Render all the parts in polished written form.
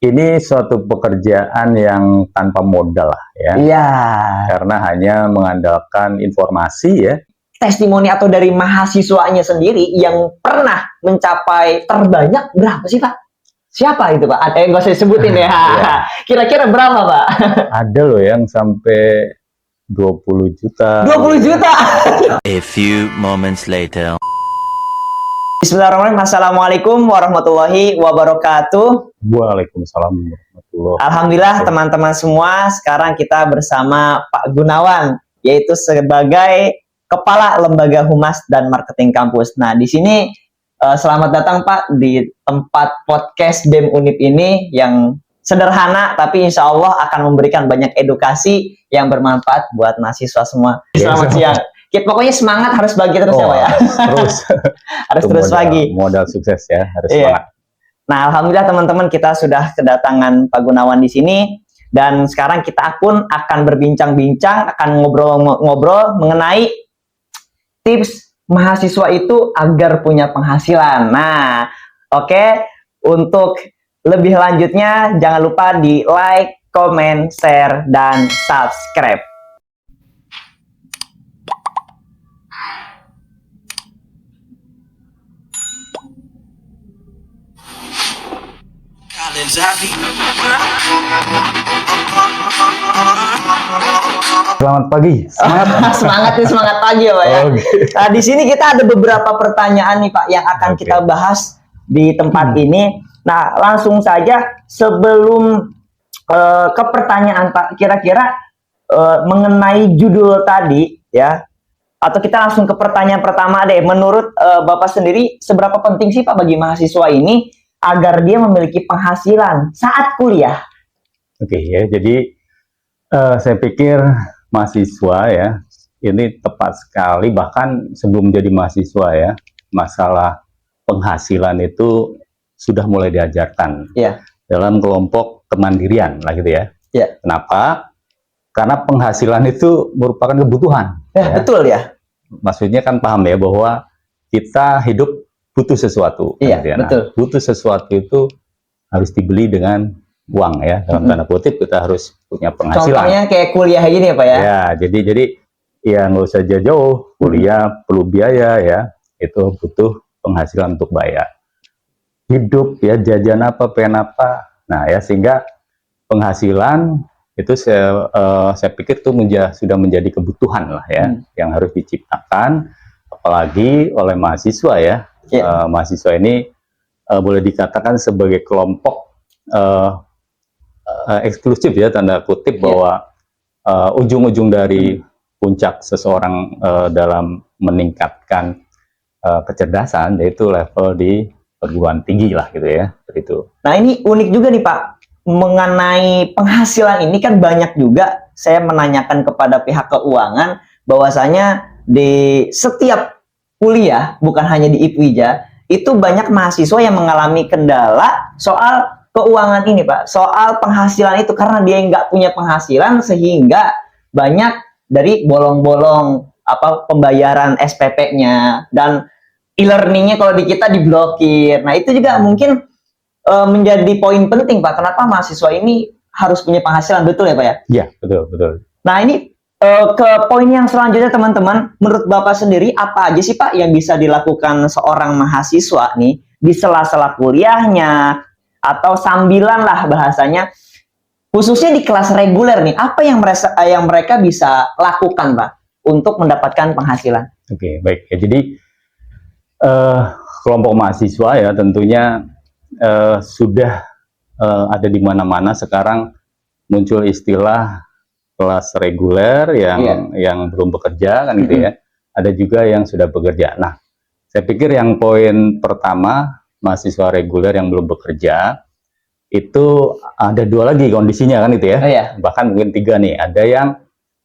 ini suatu pekerjaan yang tanpa modal lah ya. Iya. Karena hanya mengandalkan informasi ya. Testimoni atau dari mahasiswanya sendiri yang pernah mencapai terbanyak berapa sih Pak? Siapa itu Pak? Ada yang nggak saya sebutin ya. Kira-kira berapa Pak? Ada loh yang sampai 20 juta. 20 juta. A few moments later. Bismillahirrahmanirrahim. Assalamualaikum warahmatullahi wabarakatuh. Waalaikumsalam warahmatullahi wabarakatuh. Alhamdulillah teman-teman semua, sekarang kita bersama Pak Gunawan, yaitu sebagai Kepala Lembaga Humas dan Marketing Kampus. Nah, di sini selamat datang Pak di tempat podcast BEM Unip ini yang sederhana, tapi insya Allah akan memberikan banyak edukasi yang bermanfaat buat mahasiswa semua. Selamat siang. Kita pokoknya semangat, harus bagi terus ya Pak ya. Terus. Harus terus bagi. Modal sukses ya, harus semangat. Nah, alhamdulillah teman-teman, kita sudah kedatangan Pak Gunawan di sini, dan sekarang kita pun akan berbincang-bincang, akan ngobrol-ngobrol mengenai tips mahasiswa itu agar punya penghasilan. Nah, oke. Untuk lebih lanjutnya, jangan lupa di like, comment, share, dan subscribe. Selamat pagi. Semangat pagi ya Pak ya. Nah, di sini kita ada beberapa pertanyaan nih Pak yang akan kita bahas di tempat ini. Nah, langsung saja sebelum ke pertanyaan Pak, kira-kira mengenai judul tadi ya, atau kita langsung ke pertanyaan pertama deh. Menurut Bapak sendiri, seberapa penting sih Pak bagi mahasiswa ini agar dia memiliki penghasilan saat kuliah? Oke ya, jadi saya pikir mahasiswa ya, ini tepat sekali, bahkan sebelum jadi mahasiswa ya, masalah penghasilan itu sudah mulai diajarkan dalam kelompok kemandirian lah gitu ya. Kenapa? Karena penghasilan itu merupakan kebutuhan. Ya. Betul ya. Maksudnya kan paham ya bahwa kita hidup butuh sesuatu. Betul. Butuh sesuatu itu harus dibeli dengan uang ya, dalam tanda kutip kita harus punya penghasilan. Contohnya kayak kuliah gini ya Pak ya. Ya, jadi ya nggak usah jauh-jauh, kuliah perlu biaya ya, itu butuh penghasilan untuk bayar. Hidup ya, jajan apa, pengen apa. Nah ya, sehingga penghasilan itu saya pikir itu sudah menjadi kebutuhan lah ya, yang harus diciptakan, apalagi oleh mahasiswa ya. Mahasiswa ini boleh dikatakan sebagai kelompok eksklusif ya, tanda kutip, bahwa ujung-ujung dari puncak seseorang dalam meningkatkan kecerdasan yaitu level di perguruan tinggi lah gitu ya, seperti itu. Nah, ini unik juga nih Pak, mengenai penghasilan ini kan banyak juga saya menanyakan kepada pihak keuangan bahwasanya di setiap kuliah, bukan hanya di IPWIJA, itu banyak mahasiswa yang mengalami kendala soal keuangan ini Pak, soal penghasilan itu, karena dia nggak punya penghasilan sehingga banyak dari bolong-bolong pembayaran SPP-nya dan e-learning-nya kalau di kita diblokir. Nah, itu juga mungkin menjadi poin penting Pak, kenapa mahasiswa ini harus punya penghasilan, betul ya Pak ya? Iya, betul. Nah, ini ke poin yang selanjutnya teman-teman, menurut Bapak sendiri apa aja sih Pak yang bisa dilakukan seorang mahasiswa nih di sela-sela kuliahnya atau sambilan lah bahasanya, khususnya di kelas reguler nih, apa yang mereka bisa lakukan Pak untuk mendapatkan penghasilan? Oke, baik ya, jadi kelompok mahasiswa ya tentunya sudah ada di mana-mana sekarang muncul istilah kelas reguler yang belum bekerja kan gitu ya. Ada juga yang sudah bekerja. Nah, saya pikir yang poin pertama, mahasiswa reguler yang belum bekerja itu ada dua lagi kondisinya kan itu ya. Bahkan mungkin tiga nih. Ada yang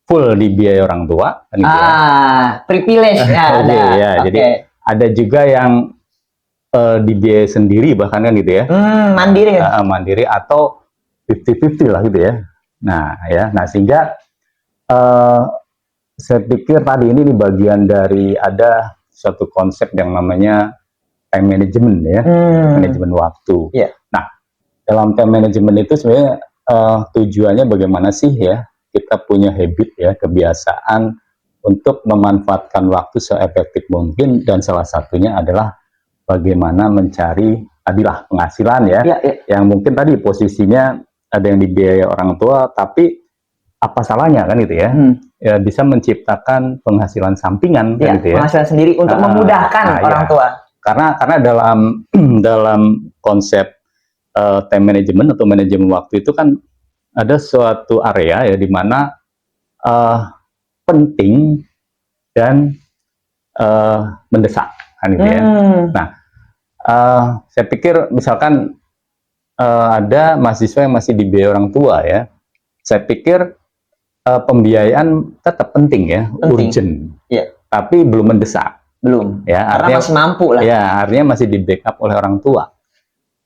full dibiayai orang tua kan gitu ya. Privilege ada. Jadi ada juga yang dibiayai sendiri bahkan kan gitu ya. Mandiri ya. Mandiri atau 50-50 lah gitu ya. Nah ya, sehingga saya pikir tadi ini bagian dari ada suatu konsep yang namanya time management ya, manajemen waktu. Nah, dalam time management itu sebenarnya tujuannya bagaimana sih ya kita punya habit ya, kebiasaan untuk memanfaatkan waktu seefektif mungkin, dan salah satunya adalah bagaimana mencari tadilah penghasilan ya, yang mungkin tadi posisinya ada yang dibiayai orang tua, tapi apa salahnya kan gitu ya, ya bisa menciptakan penghasilan sampingan kan gitu ya, penghasilan sendiri untuk memudahkan orang tua. Karena dalam dalam konsep time management atau manajemen waktu itu kan ada suatu area ya di mana penting dan mendesak kan gitu ya. Nah, saya pikir misalkan ada mahasiswa yang masih dibiayai orang tua ya, saya pikir pembiayaan tetap penting ya, urgent, tapi belum mendesak. Belum. Ya, karena artinya, masih mampu lah. Ya, artinya masih di backup oleh orang tua.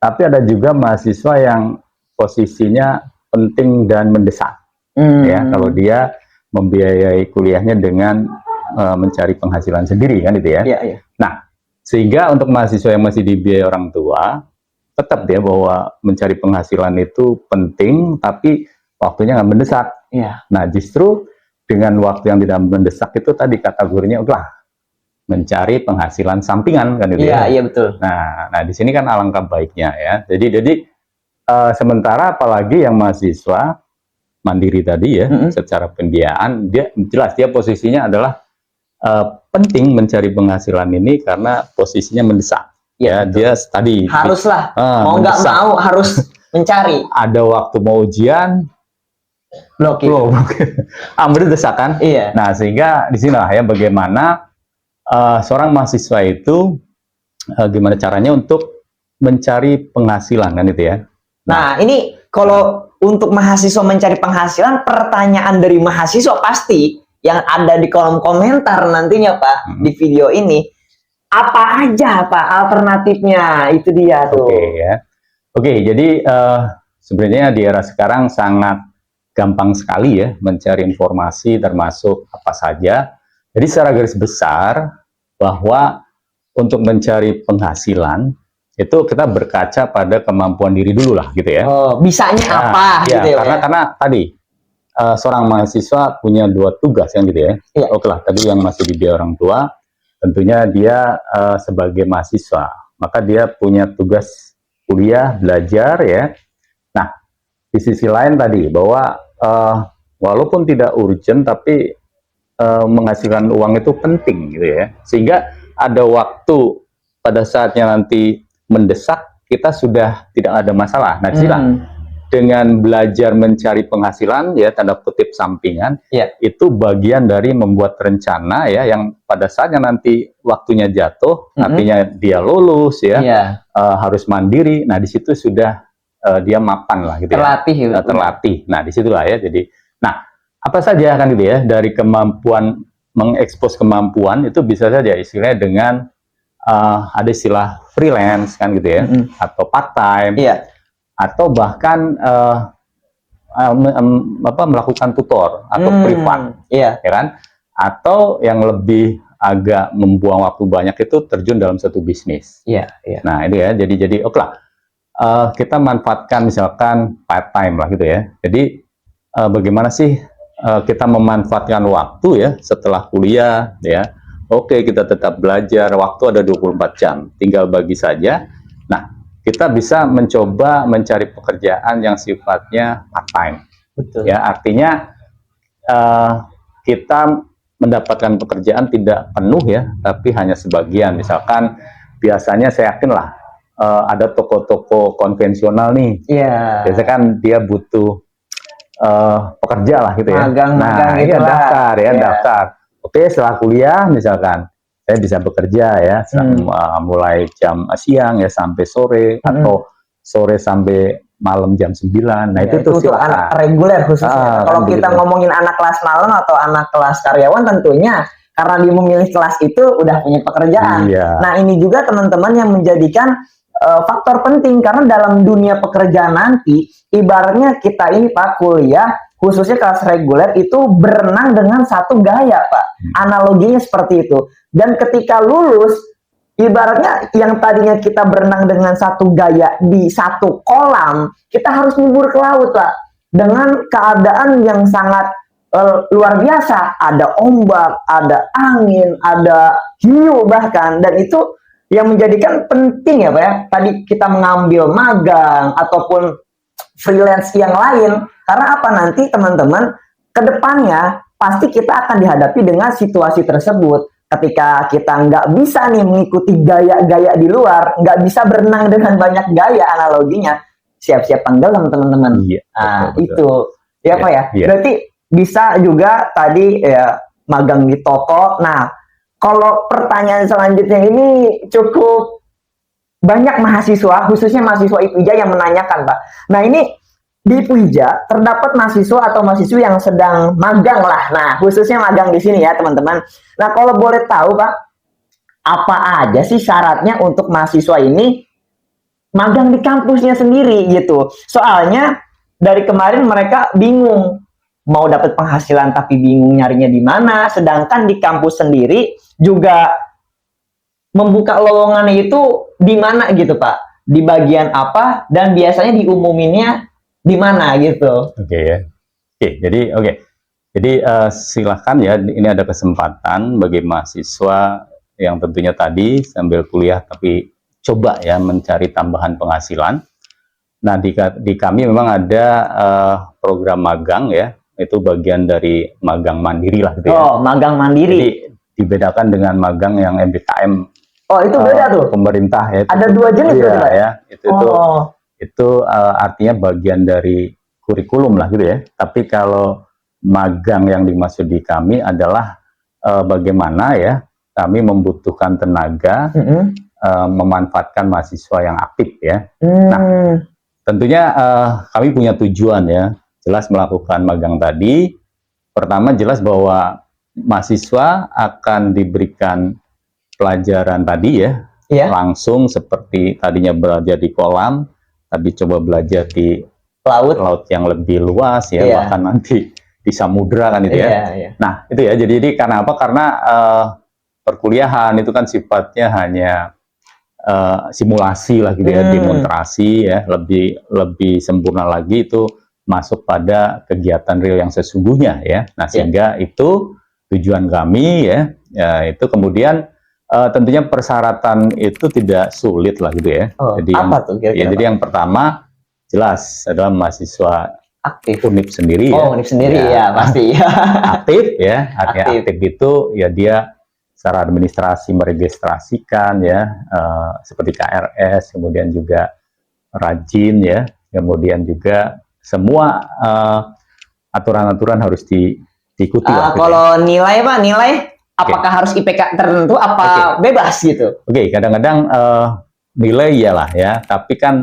Tapi ada juga mahasiswa yang posisinya penting dan mendesak. Ya, kalau dia membiayai kuliahnya dengan mencari penghasilan sendiri kan gitu ya. Nah, sehingga untuk mahasiswa yang masih dibiayai orang tua, tetap dia bahwa mencari penghasilan itu penting, tapi waktunya nggak mendesak. Nah, justru dengan waktu yang tidak mendesak itu tadi kategorinya udah mencari penghasilan sampingan kan gitu ya. Iya betul. Nah di sini kan alangkah baiknya ya. Jadi sementara apalagi yang mahasiswa mandiri tadi ya, secara pembiayaan dia jelas dia posisinya adalah penting mencari penghasilan ini karena posisinya mendesak. Ya, dia tadi haruslah mau nggak mau harus mencari. Ada waktu mau ujian, blokir. Ambil desakan. Nah, sehingga di sini lah ya bagaimana seorang mahasiswa itu gimana caranya untuk mencari penghasilan kan itu ya. Nah, ini kalau untuk mahasiswa mencari penghasilan, pertanyaan dari mahasiswa pasti yang ada di kolom komentar nantinya Pak di video ini, apa aja Pak alternatifnya? Itu dia tuh. Oke, jadi sebenarnya di era sekarang sangat gampang sekali ya mencari informasi termasuk apa saja. Jadi secara garis besar bahwa untuk mencari penghasilan itu kita berkaca pada kemampuan diri dulu lah gitu ya. Bisanya apa gitu ya. Karena tadi seorang mahasiswa punya dua tugas yang gitu ya. Oke lah, tadi yang masih dibiayai orang tua, tentunya dia sebagai mahasiswa, maka dia punya tugas kuliah, belajar ya. Nah, di sisi lain tadi bahwa walaupun tidak urgent tapi menghasilkan uang itu penting gitu ya, sehingga ada waktu pada saatnya nanti mendesak kita sudah tidak ada masalah. Nah, dengan belajar mencari penghasilan ya tanda kutip sampingan, itu bagian dari membuat rencana ya yang pada saatnya nanti waktunya jatuh, artinya dia lulus ya, harus mandiri. Nah, di situ sudah dia mapan lah gitu terlatih, ya. Terlatih. Nah, disitulah ya. Jadi, nah apa saja kan gitu ya dari kemampuan mengekspos kemampuan itu bisa saja istilahnya dengan ada istilah freelance kan gitu ya, atau part time, atau bahkan melakukan tutor atau privat, ya kan? Atau yang lebih agak membuang waktu banyak itu terjun dalam satu bisnis. Nah ini ya, jadi oke lah, kita manfaatkan misalkan part time lah gitu ya. Jadi bagaimana sih kita memanfaatkan waktu ya setelah kuliah ya. Oke, kita tetap belajar, waktu ada 24 jam, tinggal bagi saja. Nah, kita bisa mencoba mencari pekerjaan yang sifatnya part-time. Ya, artinya kita mendapatkan pekerjaan tidak penuh ya, tapi hanya sebagian. Misalkan, biasanya saya yakin lah, ada toko-toko konvensional nih. Biasanya kan dia butuh pekerja lah gitu ya. Magang gitu daftar ya, daftar. Oke, setelah kuliah misalkan saya bisa bekerja ya, mulai jam siang ya sampai sore, atau sore sampai malam jam 9. Nah, itu tuh untuk anak reguler khususnya. Kalau kita ngomongin anak kelas malam atau anak kelas karyawan, tentunya karena dia memilih kelas itu udah punya pekerjaan. Nah, ini juga teman-teman yang menjadikan faktor penting, karena dalam dunia pekerjaan nanti ibaratnya kita ini Pak kuliah khususnya kelas reguler itu berenang dengan satu gaya Pak, analoginya seperti itu. Dan ketika lulus ibaratnya yang tadinya kita berenang dengan satu gaya di satu kolam, kita harus nyebur ke laut, Pak. Dengan keadaan yang sangat luar biasa. Ada ombak, ada angin, ada hiu bahkan. Dan itu yang menjadikan penting ya, Pak ya. Tadi kita mengambil magang ataupun freelance yang lain. Karena apa, nanti teman-teman ke depannya pasti kita akan dihadapi dengan situasi tersebut. Ketika kita nggak bisa nih mengikuti gaya-gaya di luar, nggak bisa berenang dengan banyak gaya, analoginya siap-siap tenggelam, teman-teman. Iya, Nah, betul. itu ya Pak ya. Iya. Berarti bisa juga tadi ya magang di toko. Nah, kalau pertanyaan selanjutnya ini cukup banyak mahasiswa, khususnya mahasiswa IPIJA yang menanyakan, Pak. Nah, ini di IPIJA terdapat mahasiswa atau mahasiswi yang sedang magang lah. Nah, khususnya magang di sini ya, teman-teman. Nah, kalau boleh tahu, Pak, apa aja sih syaratnya untuk mahasiswa ini magang di kampusnya sendiri gitu? Soalnya dari kemarin mereka bingung mau dapat penghasilan tapi bingung nyarinya di mana. Sedangkan di kampus sendiri juga membuka lowongannya itu di mana gitu, Pak? Di bagian apa dan biasanya diumuminnya di mana gitu? Oke ya. Jadi silakan ya, ini ada kesempatan bagi mahasiswa yang tentunya tadi sambil kuliah tapi coba ya mencari tambahan penghasilan. Nah, di kami memang ada program magang ya, itu bagian dari magang mandiri lah gitu ya. Oh, magang mandiri. Jadi dibedakan dengan magang yang MBKM. Oh, itu beda tuh. Pemerintah ya. Ada dua jenis ya, Pak? Ya. Itu artinya bagian dari kurikulum lah gitu ya. Tapi kalau magang yang dimaksud di kami adalah bagaimana ya kami membutuhkan tenaga, memanfaatkan mahasiswa yang aktif ya. Nah, tentunya kami punya tujuan ya, jelas melakukan magang tadi. Pertama jelas bahwa mahasiswa akan diberikan pelajaran tadi ya, langsung seperti tadinya belajar di kolam, tapi coba belajar di laut yang lebih luas ya, bahkan nanti di samudra kan itu ya. Nah itu ya, jadi karena apa? Karena perkuliahan itu kan sifatnya hanya simulasi lah gitu ya, demonstrasi ya, lebih sempurna lagi itu masuk pada kegiatan real yang sesungguhnya ya. Nah sehingga itu tujuan kami ya, itu kemudian tentunya persyaratan itu tidak sulit lah gitu ya. Jadi apa tuh kira-kira? Jadi yang pertama jelas adalah mahasiswa aktif UNIP sendiri. UNIP sendiri ya pasti. Aktif ya, artinya aktif itu ya dia secara administrasi meregistrasikan ya, seperti KRS, kemudian juga rajin ya, kemudian juga semua aturan-aturan harus diikuti. Kalau nilai Pak, nilai apakah harus IPK tertentu apa bebas gitu? Kadang-kadang nilai iyalah ya, tapi kan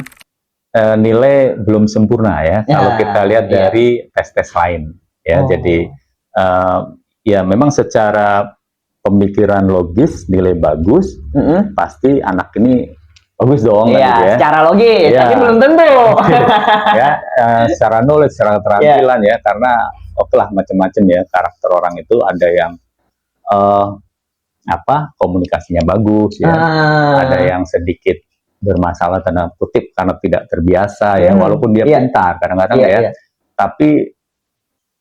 nilai belum sempurna ya. Kalau kita lihat dari tes-tes lain ya. Jadi ya memang secara pemikiran logis nilai bagus, pasti anak ini bagus dong kan gitu ya. Secara logis, tapi belum tentu. Ya, secara knowledge, secara keterampilan ya, karena lah macam-macam ya karakter orang itu, ada yang komunikasinya bagus ya, ada yang sedikit bermasalah tanda kutip karena tidak terbiasa ya, walaupun dia pintar kadang-kadang ya, tapi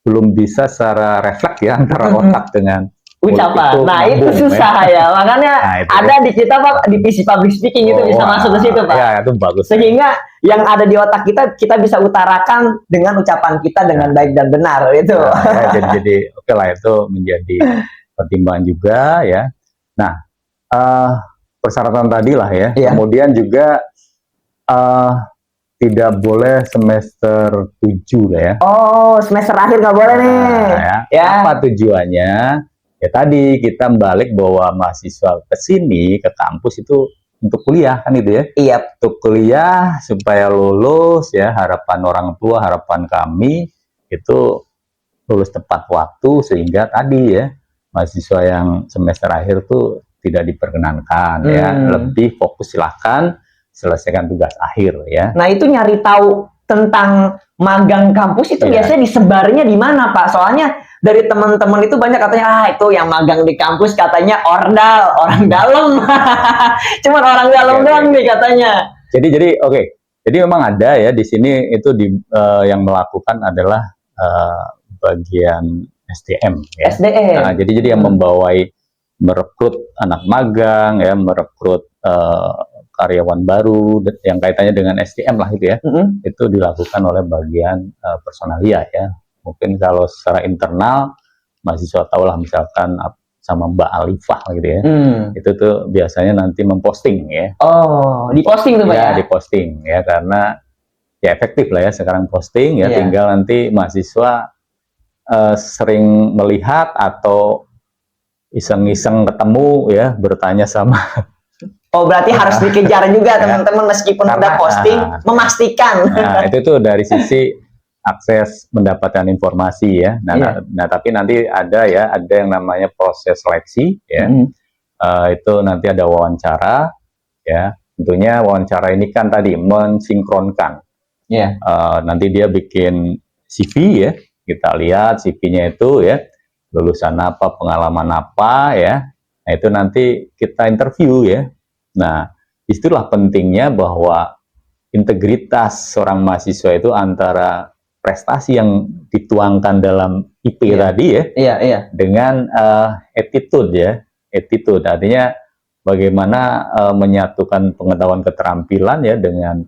belum bisa secara refleks ya antara otak dengan ucapan. Nah itu susah ya, makanya ada di kita Pak, divisi public speaking itu bisa masuk ke situ Pak. Ya itu bagus. Sehingga yang ada di otak kita bisa utarakan dengan ucapan kita dengan baik dan benar itu. Jadi oke lah, itu menjadi pertimbangan juga ya. Nah persyaratan tadi lah ya. Kemudian juga tidak boleh semester 7 lah ya. Oh, semester akhir nggak boleh nih. Apa tujuannya? Ya tadi kita balik bahwa mahasiswa ke sini, ke kampus itu untuk kuliah kan gitu ya. Iya. Untuk kuliah supaya lulus ya, harapan orang tua, harapan kami itu lulus tepat waktu, sehingga tadi ya mahasiswa yang semester akhir tuh tidak diperkenankan ya. Lebih fokus, silahkan selesaikan tugas akhir ya. Nah itu nyari tahu tentang magang kampus itu Iya. biasanya disebarnya di mana Pak? Soalnya dari teman-teman itu banyak katanya itu yang magang di kampus katanya ordal, orang dalam. Cuman orang dalam Oke, doang oke. nih katanya. Jadi oke. Jadi memang ada ya di sini itu yang melakukan adalah bagian SDM ya. SDM. Nah, jadi yang merekrut anak magang ya, merekrut karyawan baru yang kaitannya dengan SDM lah gitu ya. Itu dilakukan oleh bagian personalia ya. Mungkin kalau secara internal mahasiswa tahu lah misalkan sama Mbak Alifah gitu ya. Itu tuh biasanya nanti memposting ya. Oh, diposting tuh Pak ya? Diposting ya karena ya efektif lah ya sekarang posting ya. Iya. Tinggal nanti mahasiswa sering melihat atau iseng-iseng ketemu ya, bertanya sama. Oh, berarti harus dikejar juga teman-teman meskipun udah posting, memastikan. Nah, itu tuh dari sisi akses mendapatkan informasi ya. Nah, tapi nanti ada yang namanya proses seleksi ya. Itu nanti ada wawancara ya. Tentunya wawancara ini kan tadi mensinkronkan. Nanti dia bikin CV ya. Kita lihat CV-nya itu ya, lulusan apa, pengalaman apa ya. Nah, itu nanti kita interview ya. Nah, disitulah pentingnya bahwa integritas seorang mahasiswa itu antara prestasi yang dituangkan dalam IP tadi ya, dengan attitude ya. Attitude artinya bagaimana menyatukan pengetahuan keterampilan ya dengan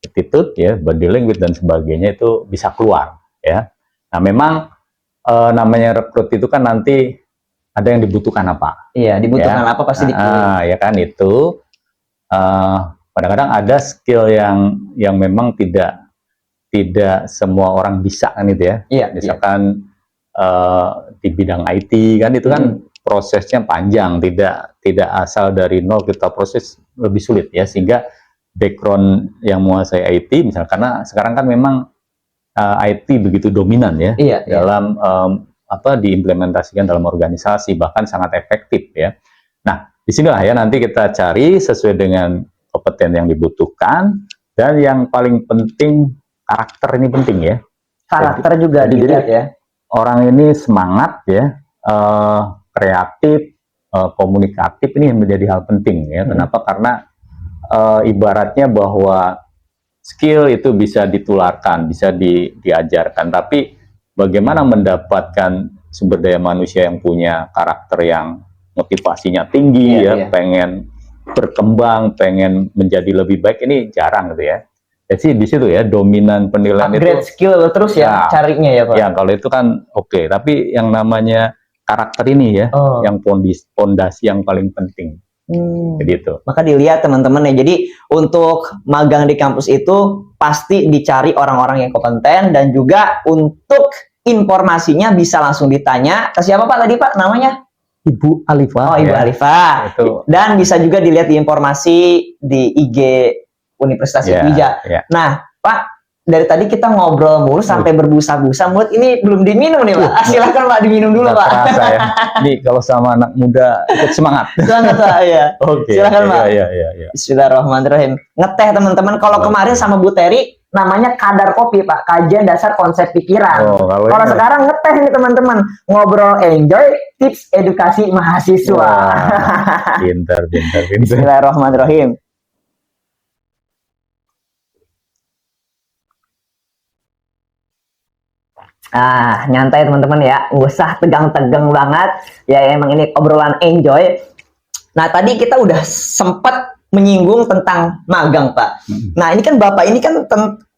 attitude ya, body language dan sebagainya itu bisa keluar ya. Nah, memang namanya rekrut itu kan nanti ada yang dibutuhkan apa? Iya, dibutuhkan apa pasti dipilih. Ya kan itu. Kadang-kadang ada skill yang memang tidak semua orang bisa kan itu ya. Misalkan di bidang IT kan itu kan prosesnya panjang, tidak asal dari nol kita proses, lebih sulit ya, sehingga background yang menguasai IT misalnya, karena sekarang kan memang IT begitu dominan ya dalam diimplementasikan dalam organisasi, bahkan sangat efektif ya. Nah, disinilah ya nanti kita cari sesuai dengan kompeten yang dibutuhkan, dan yang paling penting karakter ini penting ya. Karakter juga dilihat ya. Orang ini semangat ya, kreatif, komunikatif, ini menjadi hal penting ya. Kenapa? Karena ibaratnya bahwa skill itu bisa ditularkan, bisa diajarkan, tapi bagaimana mendapatkan sumber daya manusia yang punya karakter yang motivasinya tinggi pengen berkembang, pengen menjadi lebih baik, ini jarang gitu ya. Jadi di situ ya dominan penilaian upgrade itu skill terus ya carinya ya Pak. Ya kalau itu kan oke, tapi yang namanya karakter ini ya yang fondasi yang paling penting. Jadi itu. Maka dilihat teman-teman ya. Jadi untuk magang di kampus itu pasti dicari orang-orang yang kompeten, dan juga untuk informasinya bisa langsung ditanya ke siapa Pak tadi Pak namanya? Ibu Alifah. Oh, Ibu Alifah. Itu. Dan bisa juga dilihat di informasi di IG Universitas Sriwijaya. Nah, Pak, dari tadi kita ngobrol mulu sampai berbusa-busa, mulut ini belum diminum nih Pak. Silakan Pak diminum dulu Pak. Terasa ya. Jadi kalau sama anak muda ikut semangat. Semangat Pak ya. Oke. Silakan Pak. Iya. Bismillahirrahmanirrahim. Ngeteh teman-teman. Kalau kemarin sama Bu Teri namanya kadar kopi Pak, kajian dasar konsep pikiran. Kalau sekarang ngeteh nih teman-teman, ngobrol enjoy, tips edukasi mahasiswa. Pintar. Bismillahirrahmanirrahim. Nyantai teman-teman ya, nggak usah tegang-tegang banget ya, emang ini obrolan enjoy. Nah, tadi kita udah sempat menyinggung tentang magang Pak. Nah, ini kan Bapak ini kan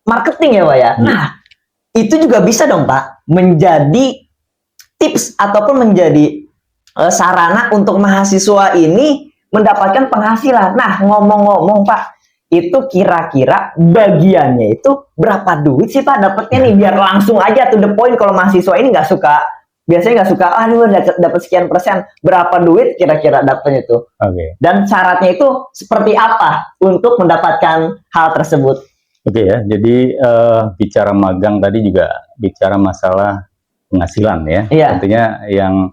marketing ya Pak ya. Nah, itu juga bisa dong Pak menjadi tips ataupun menjadi sarana untuk mahasiswa ini mendapatkan penghasilan. Nah, ngomong-ngomong Pak, itu kira-kira bagiannya itu berapa duit sih Pak dapatnya nih, biar langsung aja to the point. Kalau mahasiswa ini biasanya nggak suka, aduh dapat sekian persen, berapa duit kira-kira dapatnya itu? Dan syaratnya itu seperti apa untuk mendapatkan hal tersebut? Ya, jadi bicara magang tadi juga bicara masalah penghasilan ya. Tentunya yang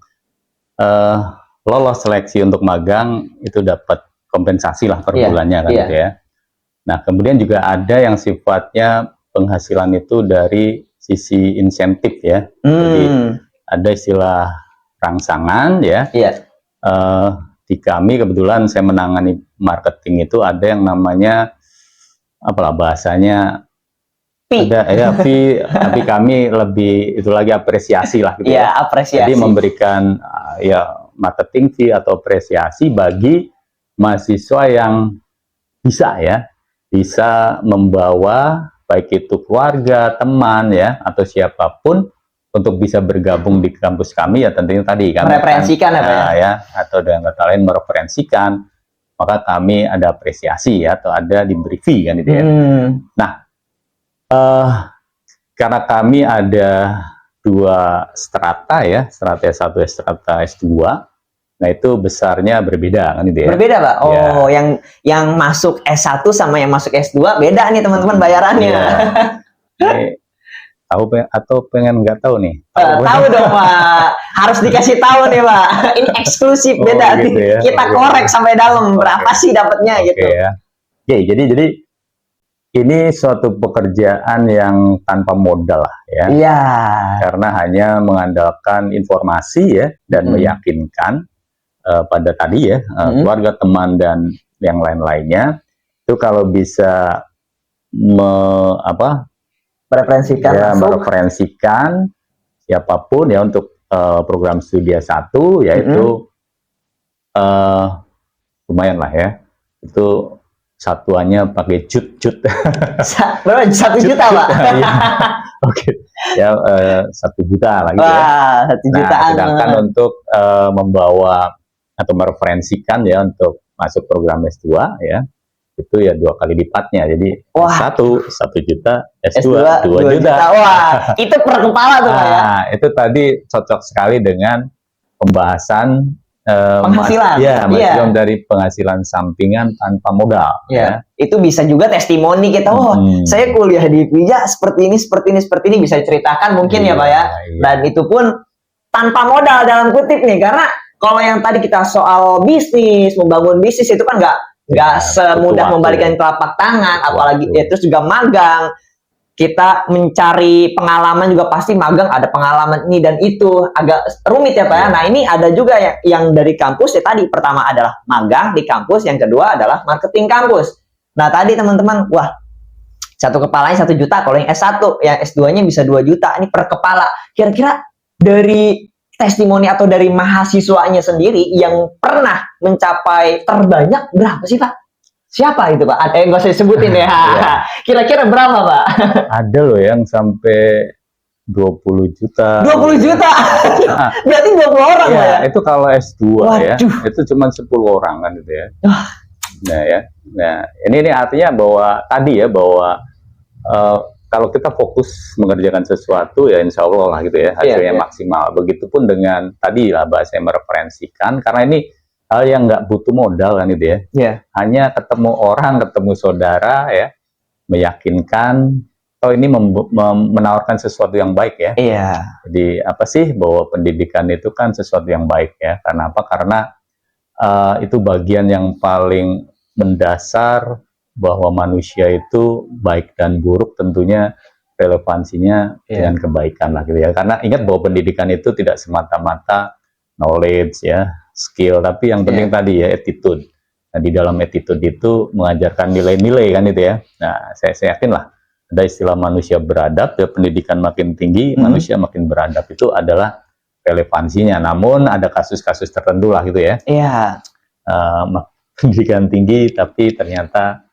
lolos seleksi untuk magang itu dapat kompensasi lah per bulannya kan gitu ya. Nah, kemudian juga ada yang sifatnya penghasilan itu dari sisi insentif ya. Jadi ada istilah rangsangan ya. Iya. Di kami kebetulan saya menangani marketing itu ada yang namanya apalah bahasanya ada ya fee, tapi kami lebih itu lagi apresiasi lah gitu Iya, ya. apresiasi. Jadi memberikan ya marketing fee atau apresiasi bagi mahasiswa yang bisa membawa baik itu keluarga, teman ya atau siapapun untuk bisa bergabung di kampus kami ya tentunya tadi kami mereferensikan ya atau dengan kata lain mereferensikan, maka kami ada apresiasi ya atau ada diberi fee kan itu ya. Nah, karena kami ada 2 strata ya, strata S1 strata S2. Nah, itu besarnya berbeda kan itu ya. Berbeda, Pak. Oh, Ya. yang masuk S1 sama yang masuk S2 beda nih teman-teman bayarannya. Ya. Ini, tahu atau pengen nggak tahu nih? Tahu dong, Pak. Harus dikasih tahu nih, Pak. Ini eksklusif beda gitu nih. ya. Kita korek sampai dalam berapa sih dapatnya gitu. Ya. Oke, jadi ini suatu pekerjaan yang tanpa modal lah ya. Iya. Karena hanya mengandalkan informasi ya dan meyakinkan pada tadi ya keluarga, teman dan yang lain-lainnya itu kalau bisa mereferensikan siapapun ya untuk program studi S1 yaitu lumayan lah ya. Itu satuannya pakai cut. Berapa? 1 juta, Pak? Oke. Ya 1 juta lagi ya. Wah, 1 jutaan. Nah, sedangkan untuk membawa atau mereferensikan ya untuk masuk program S2 ya itu ya 2 kali lipatnya. Jadi S1 1 juta, S2 2 juta. Wah, itu per kepala tuh, Pak ya. Itu tadi cocok sekali dengan pembahasan penghasilan. Mahasiswa dari penghasilan sampingan tanpa modal. Ya. Itu bisa juga testimoni kita. Saya kuliah di Pija seperti ini bisa diceritakan mungkin ya, Pak ya. Dan itu pun tanpa modal dalam kutip nih, karena kalau yang tadi kita soal bisnis, membangun bisnis itu kan nggak semudah membalikan telapak tangan, apalagi terus juga magang. Kita mencari pengalaman juga pasti magang ada pengalaman ini dan itu agak rumit ya Pak ya. Nah ini ada juga yang dari kampus ya tadi pertama adalah magang di kampus, yang kedua adalah marketing kampus. Nah tadi teman-teman, wah satu kepalanya 1 juta, kalau yang S1 yang S2-nya bisa 2 juta ini per kepala. Kira-kira dari testimoni atau dari mahasiswanya sendiri yang pernah mencapai terbanyak berapa sih Pak? Siapa itu Pak? Nggak usah sebutin ya. Kira-kira berapa Pak? Ada loh yang sampai 20 juta. 20 juta? Berarti 20 orang ya? Ya? Itu kalau S2 ya. Itu cuma 10 orang kan gitu ya. Nah ya. Nah ini artinya bahwa tadi ya bahwa kalau kita fokus mengerjakan sesuatu ya insya Allah lah gitu ya hasilnya maksimal. Begitupun dengan tadi lah bahasanya mereferensikan, karena ini hal yang nggak butuh modal kan gitu ya. Hanya ketemu orang, ketemu saudara ya, meyakinkan ini menawarkan sesuatu yang baik ya. Jadi apa sih bahwa pendidikan itu kan sesuatu yang baik ya. Karena apa? Karena itu bagian yang paling mendasar bahwa manusia itu baik dan buruk tentunya relevansinya dengan kebaikan lah gitu ya. Karena ingat bahwa pendidikan itu tidak semata-mata knowledge ya, skill, tapi yang penting tadi ya attitude. Nah di dalam attitude itu mengajarkan nilai-nilai kan itu ya. Nah saya yakin lah ada istilah manusia beradab ya, pendidikan makin tinggi manusia makin beradab, itu adalah relevansinya. Namun ada kasus-kasus tertentu lah gitu ya. Pendidikan tinggi tapi ternyata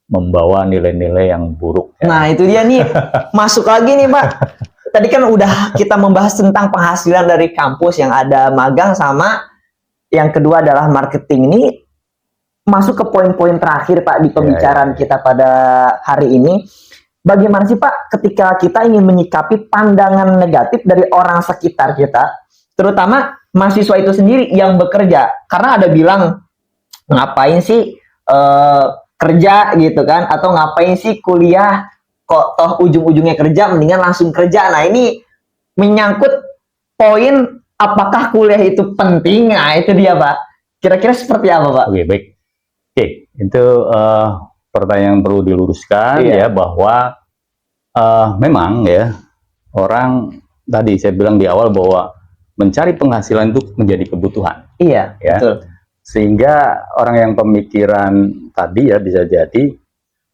membawa nilai-nilai yang buruk ya. Nah itu dia nih, masuk lagi nih Pak. Tadi kan udah kita membahas tentang penghasilan dari kampus yang ada magang sama yang kedua adalah marketing. Ini masuk ke poin-poin terakhir Pak di pembicaraan kita pada hari ini. Bagaimana sih Pak ketika kita ingin menyikapi pandangan negatif dari orang sekitar kita, terutama mahasiswa itu sendiri yang bekerja? Karena ada bilang ngapain sih kerja gitu kan, atau ngapain sih kuliah kok toh ujung-ujungnya kerja, mendingan langsung kerja. Nah ini menyangkut poin apakah kuliah itu penting. Nah itu dia Pak, kira-kira seperti apa Pak? Oke baik, itu pertanyaan yang perlu diluruskan ya, bahwa Memang ya, orang tadi saya bilang di awal bahwa mencari penghasilan itu menjadi kebutuhan. Iya, Ya. betul. Sehingga orang yang pemikiran tadi ya bisa jadi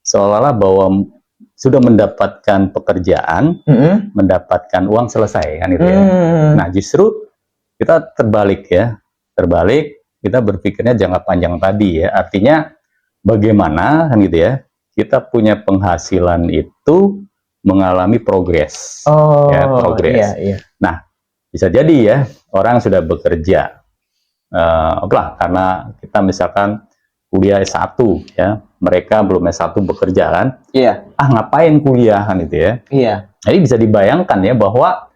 seolah-olah bahwa sudah mendapatkan pekerjaan, Mm-mm. mendapatkan uang selesai kan itu ya. Nah, justru kita terbalik ya. Terbalik, kita berpikirnya jangka panjang tadi ya. Artinya bagaimana kan gitu ya. Kita punya penghasilan itu mengalami progres. Oh, Ya, progres. iya. Nah, bisa jadi ya orang sudah bekerja. Oke lah, karena kita misalkan kuliah S1 ya, mereka belum S1 bekerja kan. Iya, Ngapain kuliah kan itu ya. iya. Jadi bisa dibayangkan ya bahwa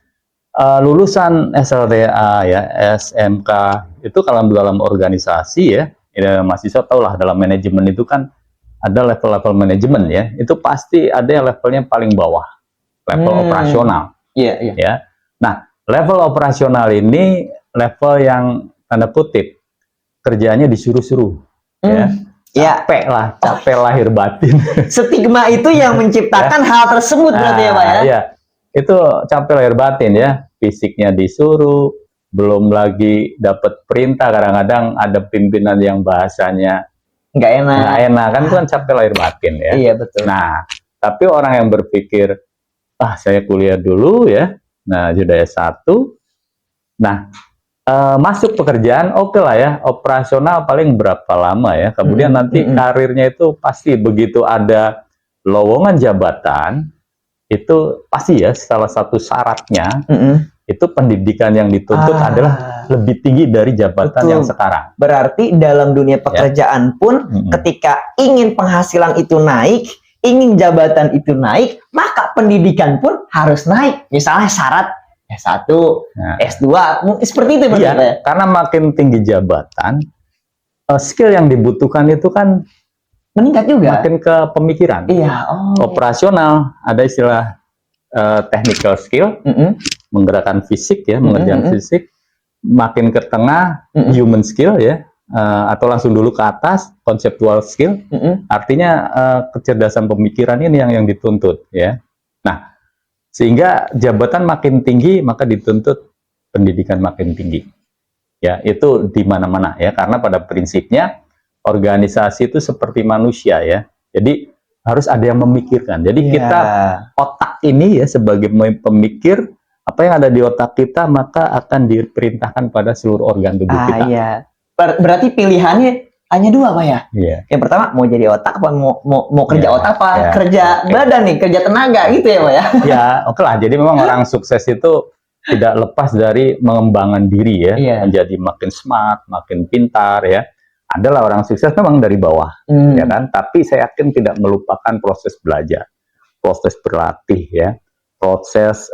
lulusan SLTA ya, SMK itu kalau dalam organisasi ya, mahasiswa tahu lah dalam manajemen itu kan ada level-level manajemen ya, itu pasti ada yang levelnya paling bawah, level operasional. Iya. Ya. Nah, level operasional ini level yang tanda kutip kerjanya disuruh-suruh ya. Ya, Capek lahir batin. stigma itu yang menciptakan hal tersebut berarti ya, Pak ya? Iya. Itu capek lahir batin ya. Fisiknya disuruh, belum lagi dapat perintah, kadang-kadang ada pimpinan yang bahasanya Nggak enak. nggak enak kan, itu kan capek lahir batin ya. Iya, betul. Nah, tapi orang yang berpikir, saya kuliah dulu ya, nah sudah S1, nah masuk pekerjaan oke lah ya, operasional paling berapa lama ya, kemudian nanti karirnya itu pasti begitu ada lowongan jabatan, itu pasti ya salah satu syaratnya itu pendidikan yang dituntut adalah lebih tinggi dari jabatan yang sekarang. Berarti dalam dunia pekerjaan pun ketika ingin penghasilan itu naik, ingin jabatan itu naik, maka pendidikan pun harus naik. Misalnya syarat S1, S2, seperti itu berarti ya? Karena makin tinggi jabatan, skill yang dibutuhkan itu kan meningkat juga. Makin ke pemikiran. Iya. Operasional, ada istilah technical skill, menggerakkan fisik ya, mengerjakan fisik. Makin ke tengah, human skill ya, atau langsung dulu ke atas, conceptual skill. Artinya kecerdasan pemikiran ini yang dituntut ya. Nah, sehingga jabatan makin tinggi, maka dituntut pendidikan makin tinggi. Ya, itu di mana-mana ya, karena pada prinsipnya organisasi itu seperti manusia ya. Jadi harus ada yang memikirkan. Jadi kita otak ini ya sebagai pemikir, apa yang ada di otak kita maka akan diperintahkan pada seluruh organ tubuh kita. Iya. Berarti pilihannya hanya dua, Pak ya? Iya. Yang pertama mau jadi otak apa mau kerja otak apa kerja badan nih, kerja tenaga gitu ya, Pak ya? Ya, oke lah. Jadi memang orang sukses itu tidak lepas dari mengembangkan diri ya, menjadi makin smart, makin pintar ya. Adalah orang sukses memang dari bawah, ya kan? Tapi saya yakin tidak melupakan proses belajar, proses berlatih ya, proses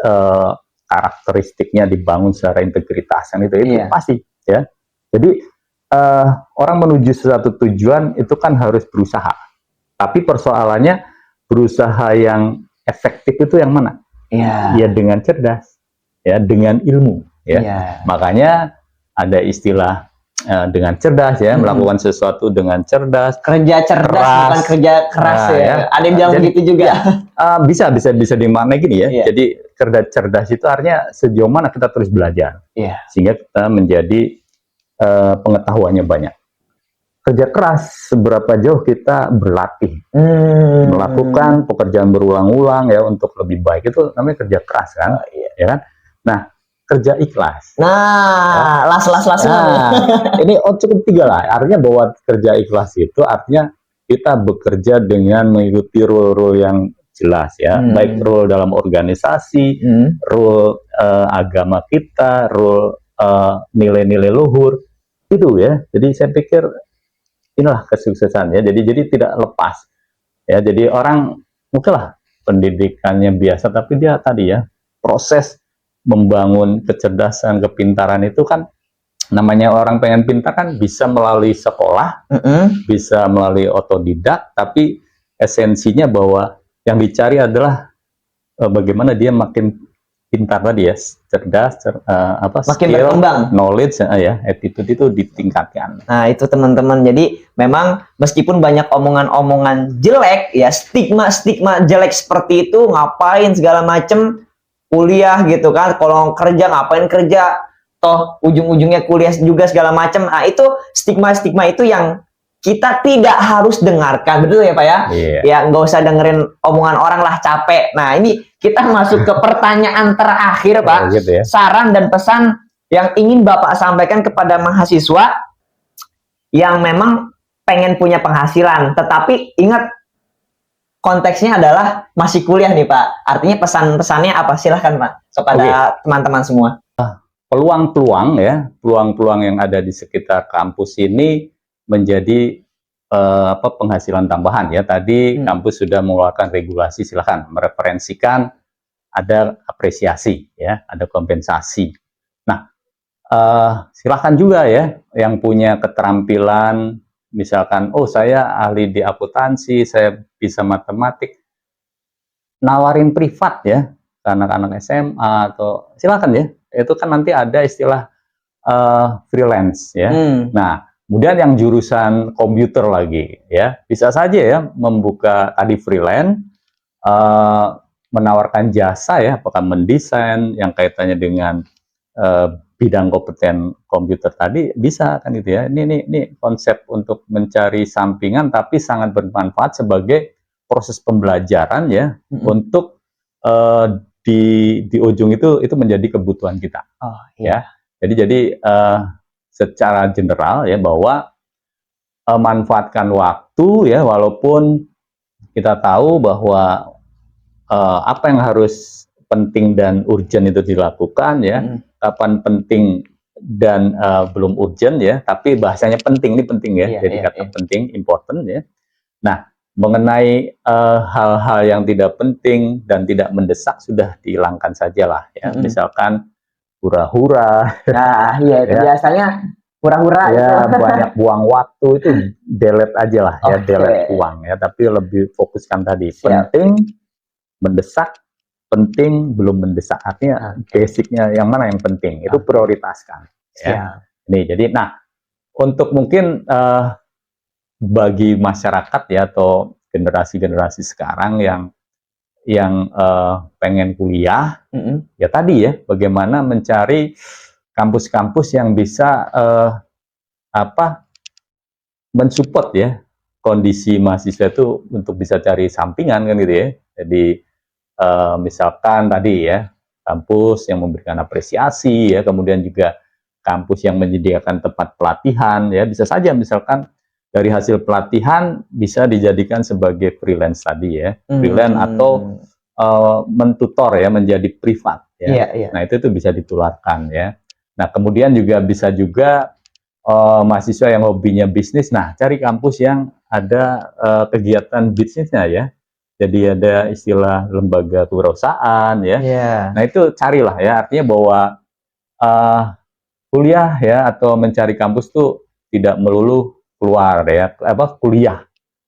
karakteristiknya dibangun secara integritasan itu pasti ya. Jadi orang menuju suatu tujuan itu kan harus berusaha. Tapi persoalannya berusaha yang efektif itu yang mana? Ya dengan cerdas, ya dengan ilmu. Ya. Makanya ada istilah dengan cerdas ya, melakukan sesuatu dengan cerdas. Kerja cerdas keras, bukan kerja keras ya. Ada yang bilang begitu juga. Bisa dimaknai gini ya. Jadi kerja cerdas itu artinya sejauh mana kita terus belajar. Sehingga kita menjadi pengetahuannya banyak. Kerja keras seberapa jauh kita berlatih, melakukan pekerjaan berulang-ulang ya untuk lebih baik, itu namanya kerja keras kan, ya kan? Nah, kerja ikhlas. Nah, las. Ini cukup tiga lah. Artinya bahwa kerja ikhlas itu artinya kita bekerja dengan mengikuti rule-rule yang jelas ya, baik rule dalam organisasi, rule agama kita, rule nilai-nilai luhur itu ya. Jadi saya pikir inilah kesuksesan ya. Jadi tidak lepas ya. Jadi orang mungkin lah pendidikannya biasa, tapi dia tadi ya proses membangun kecerdasan, kepintaran itu kan namanya orang pengen pintar kan bisa melalui sekolah, bisa melalui otodidak, tapi esensinya bahwa yang dicari adalah bagaimana dia makin pintar tadi ya, cerdas, Makin skill, berkembang. knowledge, ya, attitude itu ditingkatkan. Nah, itu teman-teman. Jadi memang meskipun banyak omongan-omongan jelek ya, stigma-stigma jelek seperti itu, ngapain segala macem kuliah gitu kan. Kalau kerja ngapain kerja, toh ujung-ujungnya kuliah juga segala macem. Nah, itu stigma-stigma itu yang kita tidak harus dengarkan, betul ya Pak ya? Iya. Ya, nggak usah dengerin omongan orang lah, capek. Nah, ini kita masuk ke pertanyaan terakhir Pak. Gitu ya. Saran dan pesan yang ingin Bapak sampaikan kepada mahasiswa yang memang pengen punya penghasilan, tetapi ingat konteksnya adalah masih kuliah nih Pak. Artinya pesan-pesannya apa? Silahkan Pak kepada teman-teman semua. Peluang-peluang ya, peluang-peluang yang ada di sekitar kampus ini menjadi penghasilan tambahan ya. Tadi kampus sudah mengeluarkan regulasi, silakan mereferensikan, ada apresiasi ya, ada kompensasi. Nah, silakan juga ya yang punya keterampilan, misalkan oh saya ahli di akuntansi, saya bisa matematik, nawarin privat ya ke anak-anak SMA atau silakan ya. Itu kan nanti ada istilah freelance ya. Nah, kemudian yang jurusan komputer lagi ya, bisa saja ya membuka tadi freelance, menawarkan jasa ya, apakah mendesain yang kaitannya dengan bidang kompeten komputer tadi, bisa kan gitu ya. Ini konsep untuk mencari sampingan tapi sangat bermanfaat sebagai proses pembelajaran ya, untuk di ujung itu menjadi kebutuhan kita. Oh iya. Ya. Jadi secara general ya, bahwa manfaatkan waktu ya, walaupun kita tahu bahwa apa yang harus penting dan urgent itu dilakukan ya, kapan penting dan belum urgent ya, tapi bahasanya penting, ini penting ya, jadi kata penting, important ya. Nah, mengenai hal-hal yang tidak penting dan tidak mendesak sudah dihilangkan sajalah ya, misalkan hura-hura. Nah, iya itu biasanya hura-hura ya, itu. banyak buang waktu itu delete aja lah ya, delete uang ya, tapi lebih fokuskan tadi penting, mendesak, penting, belum mendesak. Artinya basicnya yang mana yang penting itu prioritaskan ya. Nih, jadi nah untuk mungkin bagi masyarakat ya atau generasi-generasi sekarang yang pengen kuliah, ya tadi ya, bagaimana mencari kampus-kampus yang bisa mensupport ya kondisi mahasiswa itu untuk bisa cari sampingan kan gitu ya. Jadi misalkan tadi ya, kampus yang memberikan apresiasi ya, kemudian juga kampus yang menyediakan tempat pelatihan ya, bisa saja misalkan dari hasil pelatihan bisa dijadikan sebagai freelance tadi ya, freelance atau mentutor ya, menjadi privat ya. Nah itu bisa ditularkan ya. Nah kemudian juga bisa juga mahasiswa yang hobinya bisnis, nah cari kampus yang ada kegiatan bisnisnya ya. Jadi ada istilah lembaga kewirausahaan ya. Nah itu carilah ya, artinya bahwa kuliah ya atau mencari kampus tuh tidak melulu keluar ya, kuliah,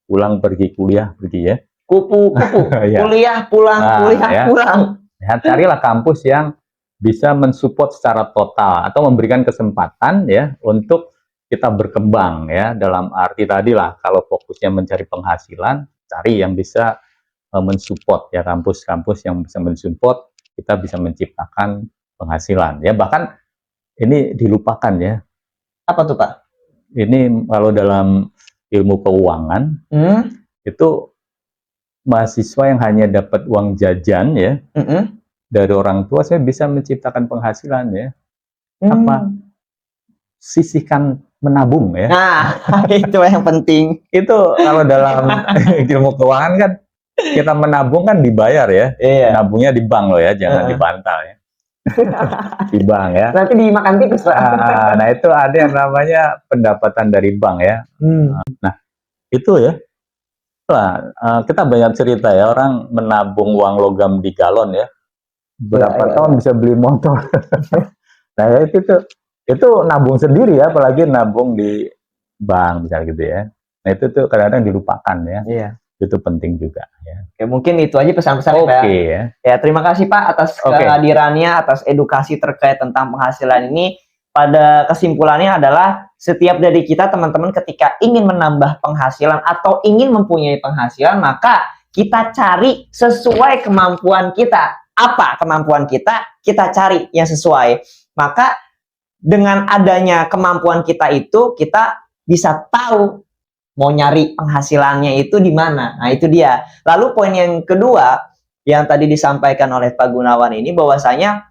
pulang pergi, kuliah pergi ya. Kupu kuliah pulang, kuliah pulang. Ya, carilah kampus yang bisa mensupport secara total atau memberikan kesempatan ya untuk kita berkembang ya, dalam arti tadi lah, kalau fokusnya mencari penghasilan, cari yang bisa mensupport ya, kampus-kampus yang bisa mensupport, kita bisa menciptakan penghasilan ya. Bahkan ini dilupakan ya. Apa tuh Pak? Ini kalau dalam ilmu keuangan itu mahasiswa yang hanya dapat uang jajan ya dari orang tua, saya bisa menciptakan penghasilan ya. Apa? Sisihkan, menabung ya. Nah, itu yang penting. Itu kalau dalam ilmu keuangan kan, kita menabung kan dibayar ya. Nabungnya di bank loh ya, jangan di bantal ya. Di bank ya. Nanti dimakan tikus Pak. Nah itu ada yang namanya pendapatan dari bank ya. Nah itu ya. Kita banyak cerita ya, orang menabung uang logam di galon ya. Berapa tahun bisa beli motor. Nah itu nabung sendiri ya, apalagi nabung di bank misalnya gitu ya. Nah itu tuh kadang-kadang dilupakan ya. itu penting juga ya. Oke, mungkin itu aja pesan-pesan ya, Pak, Oke ya. ya. Ya, terima kasih Pak atas Oke. kehadirannya, atas edukasi terkait tentang penghasilan ini. Pada kesimpulannya adalah setiap dari kita teman-teman ketika ingin menambah penghasilan atau ingin mempunyai penghasilan, maka kita cari sesuai kemampuan kita. Apa kemampuan kita? Kita cari yang sesuai. Maka dengan adanya kemampuan kita itu, kita bisa tahu mau nyari penghasilannya itu di mana. Nah, itu dia. Lalu poin yang kedua yang tadi disampaikan oleh Pak Gunawan ini, bahwasanya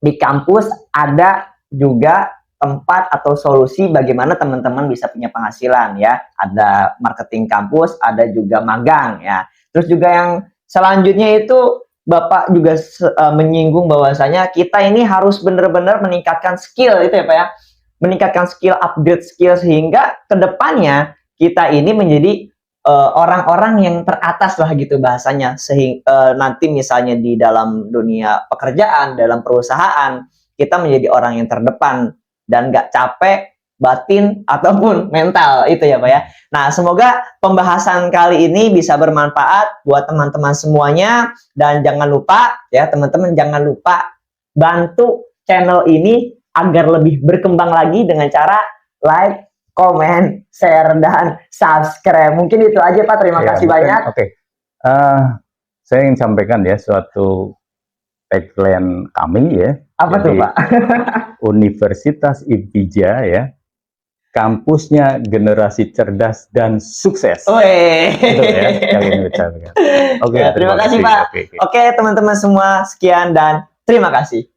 di kampus ada juga tempat atau solusi bagaimana teman-teman bisa punya penghasilan ya. Ada marketing kampus, ada juga magang ya. Terus juga yang selanjutnya itu Bapak juga menyinggung bahwasanya kita ini harus benar-benar meningkatkan skill itu ya Pak ya. Meningkatkan skill, upgrade skill sehingga kedepannya kita ini menjadi orang-orang yang teratas lah gitu bahasanya. Sehingga nanti misalnya di dalam dunia pekerjaan, dalam perusahaan, kita menjadi orang yang terdepan dan nggak capek batin ataupun mental itu ya Pak ya. Nah, semoga pembahasan kali ini bisa bermanfaat buat teman-teman semuanya, dan jangan lupa ya teman-teman, jangan lupa bantu channel ini agar lebih berkembang lagi dengan cara like, komen, share, dan subscribe. Mungkin itu aja Pak, terima kasih banyak. Oke. Saya ingin sampaikan ya suatu tagline kami ya. Apa tuh Pak? Universitas Irtija ya. Kampusnya generasi cerdas dan sukses. Weh. Itu ya, yang ingin saya sampaikan. Oke, Ya, terima kasih Pak. Oke. Oke teman-teman semua, sekian dan terima kasih.